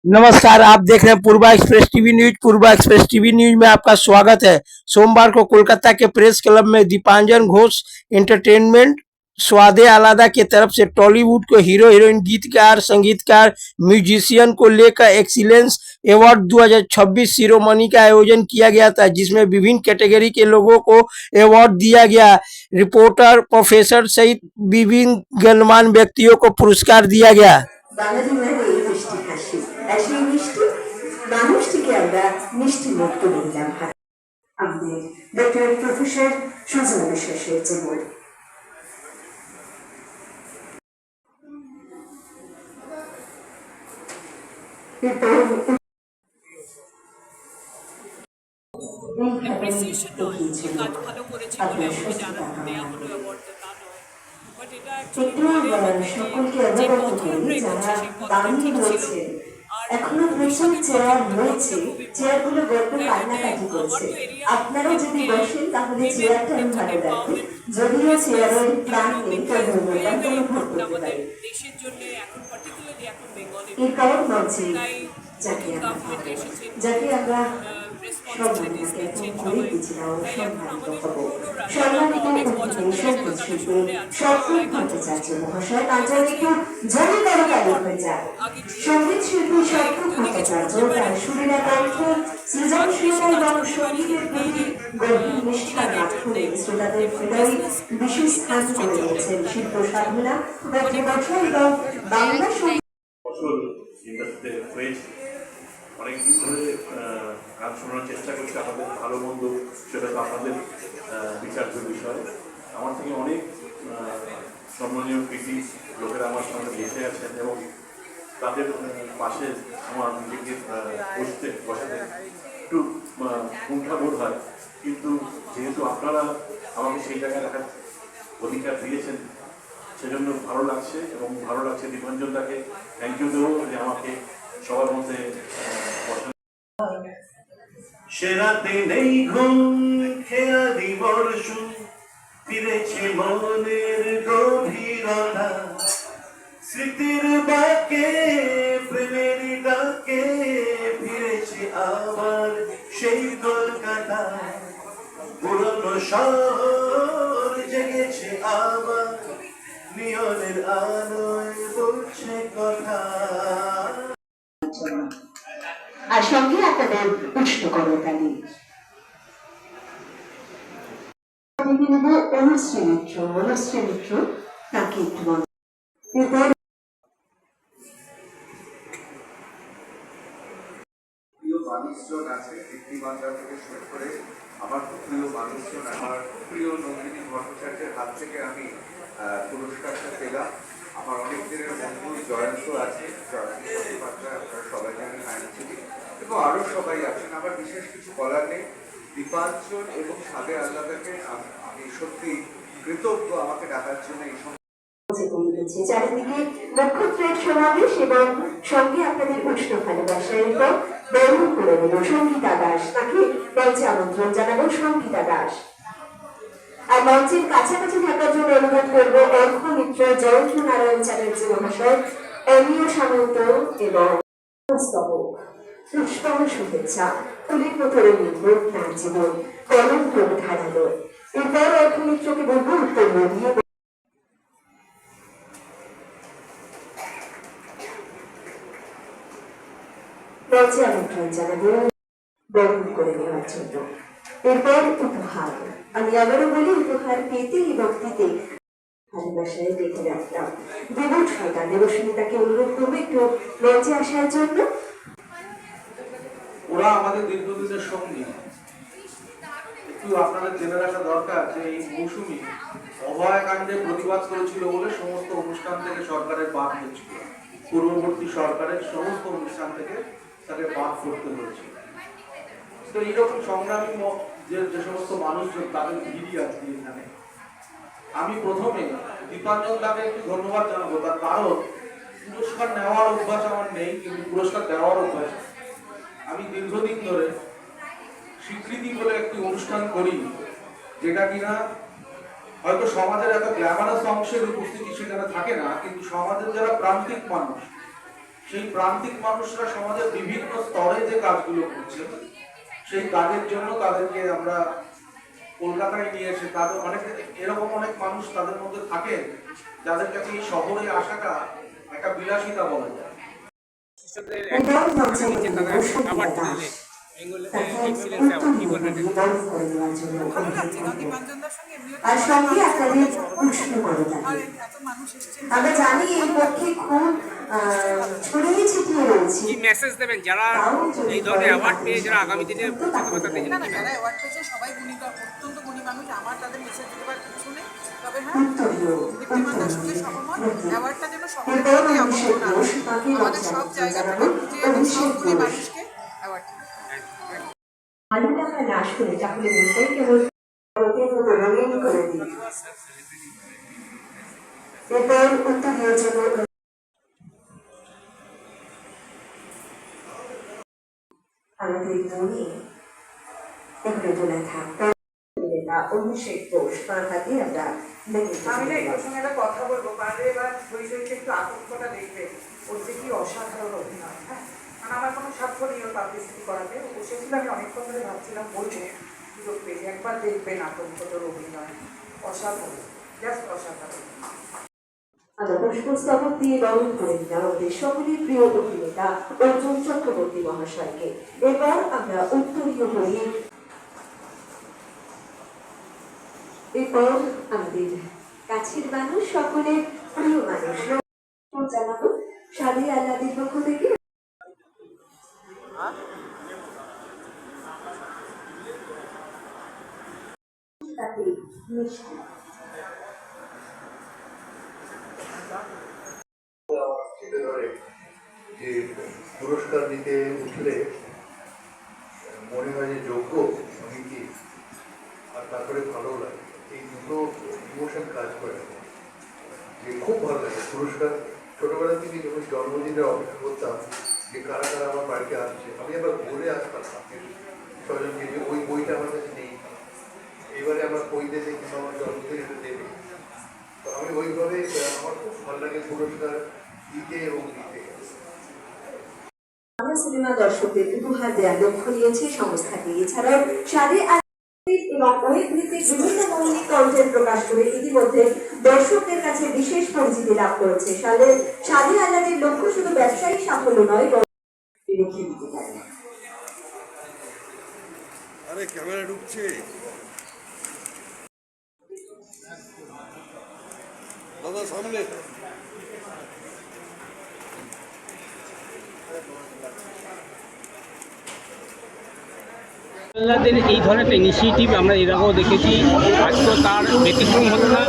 नमस्कार, आप देख रहे हैं पूर्वा एक्सप्रेस टीवी न्यूज। पूर्वा एक्सप्रेस टीवी न्यूज में आपका स्वागत है। सोमवार को कोलकाता के प्रेस क्लब में दीपांजन घोष एंटरटेनमेंट स्वादे आलादा की तरफ से टॉलीवुड को हीरो हीरोइन, गीतकार, संगीतकार, म्यूजिशियन को लेकर एक्सीलेंस अवार्ड 2026 सेरेमनी का आयोजन किया गया था, जिसमें विभिन्न कैटेगरी के लोगों को अवार्ड दिया गया। रिपोर्टर, प्रोफेसर सहित विभिन्न गणमान्य व्यक्तियों को पुरस्कार दिया गया। বাঙালি মানে এই মিষ্টি হাসি, আর সেই মিষ্টি মানুষটিকে আমরা মিষ্টি মুখ করে দিলাম আমাদের ডক্টর প্রফেসর সুজন বিশ্বাসের জীবন। সকলকে অবগত করি যারা দাঁড়িয়ে রয়েছে, এখনো প্রচুর চেয়ার রয়েছে, চেয়ারগুলো গল্পে কান্নাকাটি করছে। আপনারা যদি বসেন তাহলে চেয়ারটা ভালো লাগবে, যদিও চেয়ারের প্রাণ নেই তবু অনুভব করতে পারে। এরপর মঞ্চে যাকে আমরা সম্মানিত করে দিয়েছিলাম, সম্মানিত সঙ্গীত শিল্পী সফল ভট্টাচার্য মহাশয়, আঞ্চলিক জনতার কালী হয়ে যায়। সঙ্গীত শিল্পী সফল ভট্টাচার্য তার সুরেলা কণ্ঠ, সৃজনশীলতা এবং সঙ্গীতের প্রতি গভীর নিষ্ঠার মাধ্যমে শ্রোতাদের হৃদয়ে বিশেষ স্থান করে দিয়েছেন। শিল্প সাধনা বছর এবং বাংলা সঙ্গীত অনেকদিন ধরে গান শোনার চেষ্টা করছি। আপনাদের ভালো মন্দ সেটা তো আপনাদের বিচার্য বিষয়। আমার থেকে অনেক সম্মানীয় কৃতি লোকেরা আমার সামনে বসে আছেন এবং তাদের পাশে আমার নিজেকে বসাতে একটু কুণ্ঠাবোধ হয়, কিন্তু যেহেতু আপনারা আমাকে সেই জায়গায় রাখার অধিকার দিয়েছেন সেজন্য ভালো লাগছে। এবং ভালো লাগছে দীপাঞ্জনদাকে থ্যাংক ইউ দেবো যে আমাকে সবার মধ্যে সেরাতে নেই ঘুম খেয়া দিবর্ষ ফিরেছে মনের গভীরতা, স্মৃতির বাকে প্রেমের ডাকে ফিরেছে আবার সেই কলকাতা, পুরনো শহর জেগেছে আবার নিয়নের আলোয় বলছে কথা। আর সঙ্গে আপনাদের উষ্ণ করতালি। অনুশ্রী মিত্র তাকে একটু প্রিয় মানুষজন আছে, কীর্তিমাত্রা থেকে শুরু করে আমার প্রিয় মানুষজন, আমার প্রিয় নন্দিনী ভট্টাচার্যের হাত থেকে আমি পুরস্কারটা পেলাম। আমার অনেক দিনের বন্ধু জয়ন্ত আছে, আপনারা সবাই জানেন আইনজীবী, এবং আরো সবাই আছেন। আমার বিশেষ কিছু বলার নেই। দীপাঞ্জন এবং সাদে আল্লাহকে আমি সত্যি কৃতজ্ঞ আমাকে ডাকার জন্য। এই চারিদিকে নক্ষত্রের সমাবেশ এবং সঙ্গে আপনাদের উষ্ণ ভালোবাসার উপর বরণ করে নেব সঙ্গীতা দাস। তাকে মঞ্চে আমন্ত্রণ জানাবো সঙ্গীতা দাস। আর মঞ্চের কাছাকাছি থাকার জন্য অনুরোধ করবো অর্ঘ মিত্র, জয়ন্ত নারায়ণ চ্যাটার্জি মহাশয়, অমিয় সামন্ত এবং পুষ্পম শুভেচ্ছা। ফুলের মতো নির্ভর তার জীবন, কলম করে ধারালো। এরপর অর্ঘ মিত্রকে বলবো উত্তর দিয়ে মঞ্চে আমন্ত্রণ জানাবো বরণ করে নেওয়ার জন্য। এরপর উপহার। আমি আবারও বলি, উপহার পেতে এবং দিতে ভালোবাসায় রেখে রাখতাম দেবন সরকার। দেবস্মিতাকে অনুরোধ করবো একটু মঞ্চে আসার জন্য। ওরা আমাদের দীর্ঘদিনের সঙ্গী। একটু আপনাদের জেনে রাখা দরকার যে এই মৌসুমী অভয়াকাণ্ডে প্রতিবাদ করেছিল বলে সমস্ত অনুষ্ঠান থেকে সরকারের বাদ হয়েছিল। পূর্ববর্তী সরকারের সমস্ত অনুষ্ঠান থেকে তাকে বাদ করতে হয়েছিল। তো এইরকম সংগ্রামী যে সমস্ত মানুষজন তাদের ভিড়ই আছে এখানে। আমি প্রথমে দীপাঞ্জন দাকে একটু ধন্যবাদ জানাবো, তার কারণ পুরস্কার নেওয়ার অভ্যাস আমার নেই, কিন্তু পুরস্কার দেওয়ার অভ্যাস। আমি দীর্ঘদিন ধরে স্বীকৃতি বলে একটি অনুষ্ঠান করি, যেটা কিনা হয়তো সমাজের এত গ্ল্যামারাস অংশের উপস্থিতি সেখানে থাকে না, কিন্তু সমাজের যারা প্রান্তিক মানুষ সেই প্রান্তিক মানুষরা সমাজের বিভিন্ন স্তরে যে কাজগুলো করছে সেই কাজের জন্য তাদেরকে আমরা কলকাতায় নিয়ে এসে তাদের অনেক এরকম অনেক মানুষ তাদের মধ্যে থাকে যাদের কাছে এই শহরে আসাটা একটা বিলাসিতা বলা যায়। এটাও হচ্ছে বসুন্ধরা দাস তাকে উত্তর নিবন্ধন করে নেওয়ার জন্য আর সঙ্গে আপনাদের উষ্ণ করে থাকে। আমরা জানি এই পক্ষে খুব ছড়িয়ে ছিটিয়ে রয়েছে। কি মেসেজ দেবেন যারা এই ধরনের অ্যাওয়ার্ড পেয়ে যারা আগামী দিনে না না যারা অ্যাওয়ার্ড পেয়েছে সবাই গুণী অত্যন্ত গুণী মানুষ, আমার তাদের মেসেজ দেওয়ার কিছু নেই। তবে হ্যাঁ দীপ্তিমানদার সঙ্গে সহমত, অ্যাওয়ার্ডটা যেন সকলের প্রতি আবদ্ধ না হয়। আমাদের সব জায়গা থেকে খুঁজে এবং সব গুণী মানুষকে অ্যাওয়ার্ড আলু টাকা নাশ করে তাহলে বলতে কেবল ভারতের মতো রঙিন করে দিই। এরপর উত্তরীয় জন্য আমাদের মনে এগুলো তোলা থাকতো অভিষেক ঘোষ তার হাতে আমরা আমি না এর সঙ্গে একটা কথা বলবো, পারলে এবার বৈষয়িক একটু আতঙ্কটা দেখবে, ওর যে কি অসাধারণ অভিনয়। হ্যাঁ, কারণ আমার কোনো স্বার্থ নেই ওর পাবলিসিটি করাতে, ও বসেছিল আমি অনেকক্ষণ ধরে ভাবছিলাম বলবো সুযোগ পেয়ে একবার দেখবেন আতঙ্কটার অভিনয়, অসাধারণ, জাস্ট অসাধারণ। আমরা পুষ্পস্তবক দিয়ে বরণ করে দিলাম আমাদের সকলের প্রিয় অভিনেতা অর্জুন চক্রবর্তী মহাশয়কে। এবার আমরা উত্তরীয় হয়ে এরপর আমাদের কাছের মানুষ সকলের প্রিয় মানুষ জানাবো সাদে আল্লাদের পক্ষ থেকে তাতে মিষ্টি চেপে ধরে যে পুরস্কার নিতে উঠলে মনে হয় যে যোগ্য আমি কি, আর তারপরে ভালো লাগে, এই দুটো ইমোশন কাজ করে। যে খুব ভালো লাগে পুরস্কার, ছোটবেলা থেকে যখন জন্মদিনের অপেক্ষা করতাম যে কারা কারা আমার বাড়িতে আসছে, আমি আবার ঘুরে আসতাম স্বজনকে যে ওই বইটা আমার কাছে নেই, এবারে আমার বই দেবে কিংবা আমার জন্মদিন এটা দেবে। তো আমি ওইভাবে আমার খুব ভালো লাগে পুরস্কার দিতে এবং দিতে। বাংলা সিনেমা দর্শকদের উপহার দেওয়ার লক্ষ্য নিয়েছে সংস্থাটি। এছাড়াও সাদে এবং ওয়েব ভিত্তিক বিভিন্ন মৌলিক কন্টেন্ট প্রকাশ করে ইতিমধ্যে দর্শকদের কাছে বিশেষ পরিচিতি লাভ করেছে। সাদে আল্লাদের লক্ষ্য শুধু ব্যবসায়ী সাফল্য নয়, রেখে দিতে পারে। আরে ক্যামেরা ঢুকছে, দাদা সামনে। আল্লাহদের এই ধরনের একটা ইনিশিয়েটিভ আমরা এর আগেও দেখেছি, আজকেও তার ব্যতিক্রম হতো না।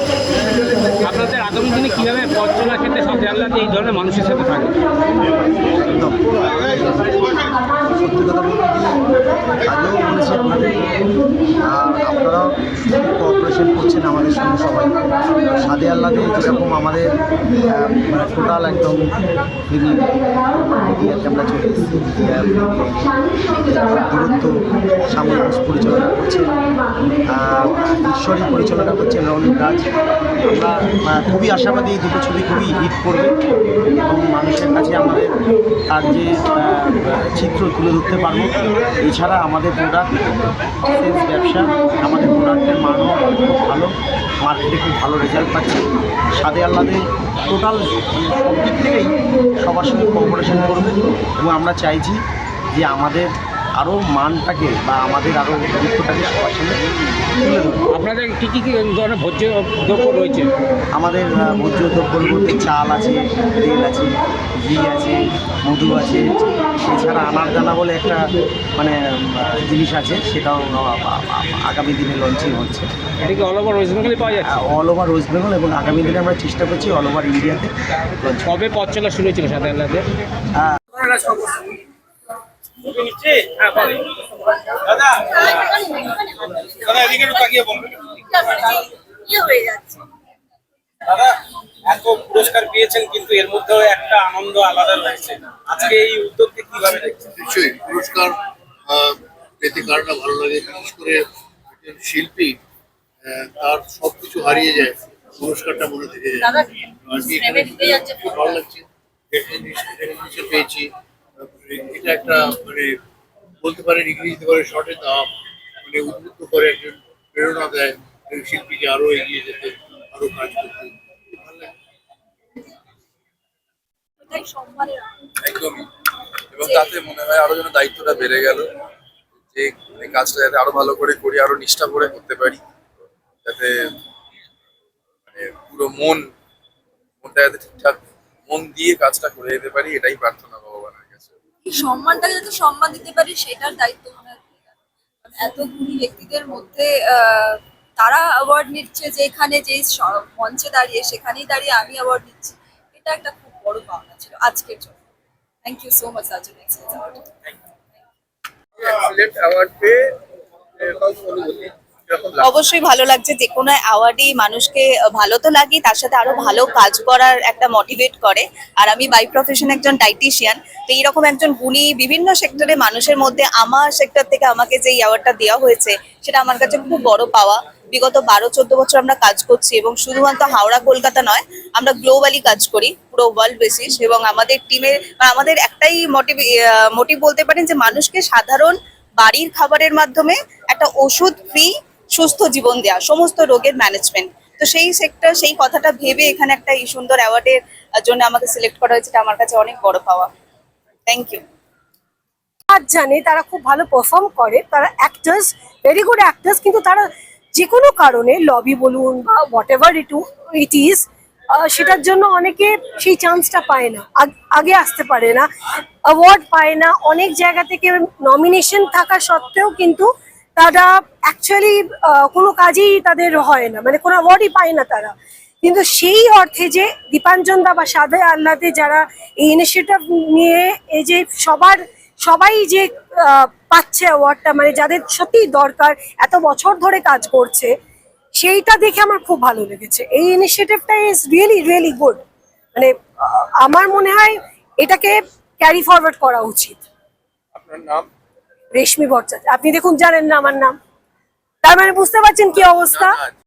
আপনাদের আগামী দিনে কীভাবে পথ চলার ক্ষেত্রে সাথে আল্লাহ এই ধরনের মানুষের সাথে থাকে? সত্যি কথা বলতে কি আগেও বলেছি আপনাদের, আপনারাও কোঅপারেশন করছেন আমাদের সঙ্গে সবাই। সাদে আল্লাদে যেরকম আমাদের টোটাল একদম মিডিয়াতে আমরা চলে এসেছি, দূরত্ব সামঞ্জস্য পরিচালনা করছেন, ঈশ্বরী পরিচালনা করছেন রৌনক রাজ। আমরা খুবই আশাবাদী এই দুটো ছবি খুবই হিট করবে এবং মানুষের কাছে আমাদের তার যে চিত্র তুলে ধরতে পারবো। এছাড়া আমাদের প্রোডাক্ট সেলস ব্যবসা, আমাদের প্রোডাক্টের মানও খুব ভালো, মার্কেটে খুব ভালো রেজাল্ট পাচ্ছে। সাদে আল্লাদে টোটাল সব দিক থেকেই সবার সঙ্গে কোঅপারেশন করবে এবং আমরা চাইছি যে আমাদের আরও মানটাকে বা আমাদের আরও গুরুত্বটাকে সবার সঙ্গে তুলে ধরবো। আপনাদের কী কী ধরনের ভোজ্য দ্রব্য রয়েছে? আমাদের ভোজ্য দ্রব্য বলতে চাল আছে, তেল আছে, ঘি আছে, মধু আছে, এছাড়া আনারদানা বলে একটা মানে জিনিস আছে, সেটাও আগামী দিনে লঞ্চিং হচ্ছে। এটা কি অল ওভার ওয়েস্ট বেঙ্গলে পাওয়া যাচ্ছে? অল ওভার ওয়েস্ট বেঙ্গল এবং আগামী দিনে আমরা চেষ্টা করছি অল ওভার ইন্ডিয়াতে লঞ্চ। কবে পথ চলা শুরু হয়েছিল সাথে আল্লাহদের? এত পুরস্কার পেয়েছেন কিন্তু এর মধ্যেও একটা আনন্দ আলাদা রয়েছে, আজকে এই উদ্যোগকে কিভাবে দেখছেন? নিশ্চয়ই পুরস্কার পেতে কারণটা ভালো লাগে, বিশেষ করে একজন শিল্পী তার সবকিছু হারিয়ে যায়, পুরস্কারটা মনে থেকে যায়। আর কি এখানে খুব ভালো লাগছে, recognition পেয়েছি। এটা একটা মানে বলতে পারেন ইংরেজিতে বলে শর্টে দাম, মানে উদ্বুদ্ধ করে, একজন প্রেরণা দেয় এই শিল্পীকে আরো এগিয়ে যেতে, আরো কাজ করতে। ভালো লাগে। একদমই। এবং তাতে মনে হয় আরো যেন দায়িত্বটা বেড়ে গেল, যে এই কাজটা যাতে আরো ভালো করে করি, আরো নিষ্ঠা করে করতে পারি, যাতে মানে পুরো মনটা যাতে ঠিকঠাক মন দিয়ে কাজটা করে যেতে পারি, এটাই প্রার্থনা ভগবানের কাছে। এই সম্মানটাকে যাতে সম্মান দিতে পারি সেটার দায়িত্ব মনে হয় এত গুণী ব্যক্তিদের মধ্যে তারা অ্যাওয়ার্ড নিচ্ছে, যেখানে যে মঞ্চে দাঁড়িয়ে সেখানেই দাঁড়িয়ে আমি অ্যাওয়ার্ড নিচ্ছি, এটা একটা খুব বড় পাওনা ছিল আজকের জন্য। Thank you so much surgeon excellence award. Excellent award পেয়ে অনুভূতি কিরকম লাগছে? অবশ্যই ভালো লাগছে। যে কোনো অ্যাওয়ার্ডই মানুষকে ভালো তো লাগে, তার সাথে আরো ভালো কাজ করার একটা মোটিভেট করে। আর আমি বাই প্রফেশন একজন ডাইটিশিয়ান, তো এইরকম একজন গুণী বিভিন্ন সেক্টরে মানুষের মধ্যে আমার সেক্টর থেকে আমাকে যে অ্যাওয়ার্ডটা দেওয়া হয়েছে সেটা আমার কাছে খুব বড় পাওয়া। বিগত 12-14 বছর আমরা কাজ করছি এবং শুধুমাত্র হাওড়া কলকাতা নয়, আমরা গ্লোবালি কাজ করি পুরো ওয়ার্ল্ড বেসিস। এবং আমাদের টিমের আমাদের একটাই মোটিভ বলতে পারেন যে মানুষকে সাধারণ বাড়ির খাবারের মাধ্যমে একটা ওষুধ ফ্রি সুস্থ জীবন দেওয়া, সমস্ত রোগের ম্যানেজমেন্ট। তো সেই সেক্টর, সেই কথাটা ভেবে এখানে একটা এই সুন্দর অ্যাওয়ার্ডের জন্য আমাকে সিলেক্ট করা হয়েছে, এটা আমার কাছে অনেক বড় পাওয়া। Thank you. জানে তারা খুব ভালো পারফর্ম করে, তারা অ্যাক্টার্স, ভেরি গুড অ্যাক্টার্স, কিন্তু তারা যে কোনো কারণে লবি বলুন বা হোয়াট এভার ইট ইজ, সেটার জন্য অনেকে সেই চান্সটা পায় না, আগে আসতে পারে না, অ্যাওয়ার্ড পায় না। অনেক জায়গা থেকে নমিনেশন থাকা সত্ত্বেও কিন্তু তারা অ্যাকচুয়ালি কোনো কাজেই তাদের হয় না, মানে কোনো অ্যাওয়ার্ডই পায় না তারা। কিন্তু সেই অর্থে যে দীপাঞ্জন দা বা সাদে আহ্লাদে যারা এই ইনিশিয়েটিভ নিয়ে এই যে সবাই যে পাচ্ছে অ্যাওয়ার্ডটা, মানে যাদের সত্যিই দরকার, এত বছর ধরে কাজ করছে, সেইটা দেখে আমার খুব ভালো লেগেছে। এই ইনিশিয়েটিভটা ইজ রিয়েলি রিয়েলি গুড। মানে আমার মনে হয় এটাকে ক্যারি ফরওয়ার্ড করা উচিত। আপনার নাম? রেশমি ভট্টাচার্য। আপনি দেখুন জানেন না আমার নাম, তার মানে বুঝতে পারছেন কি অবস্থা।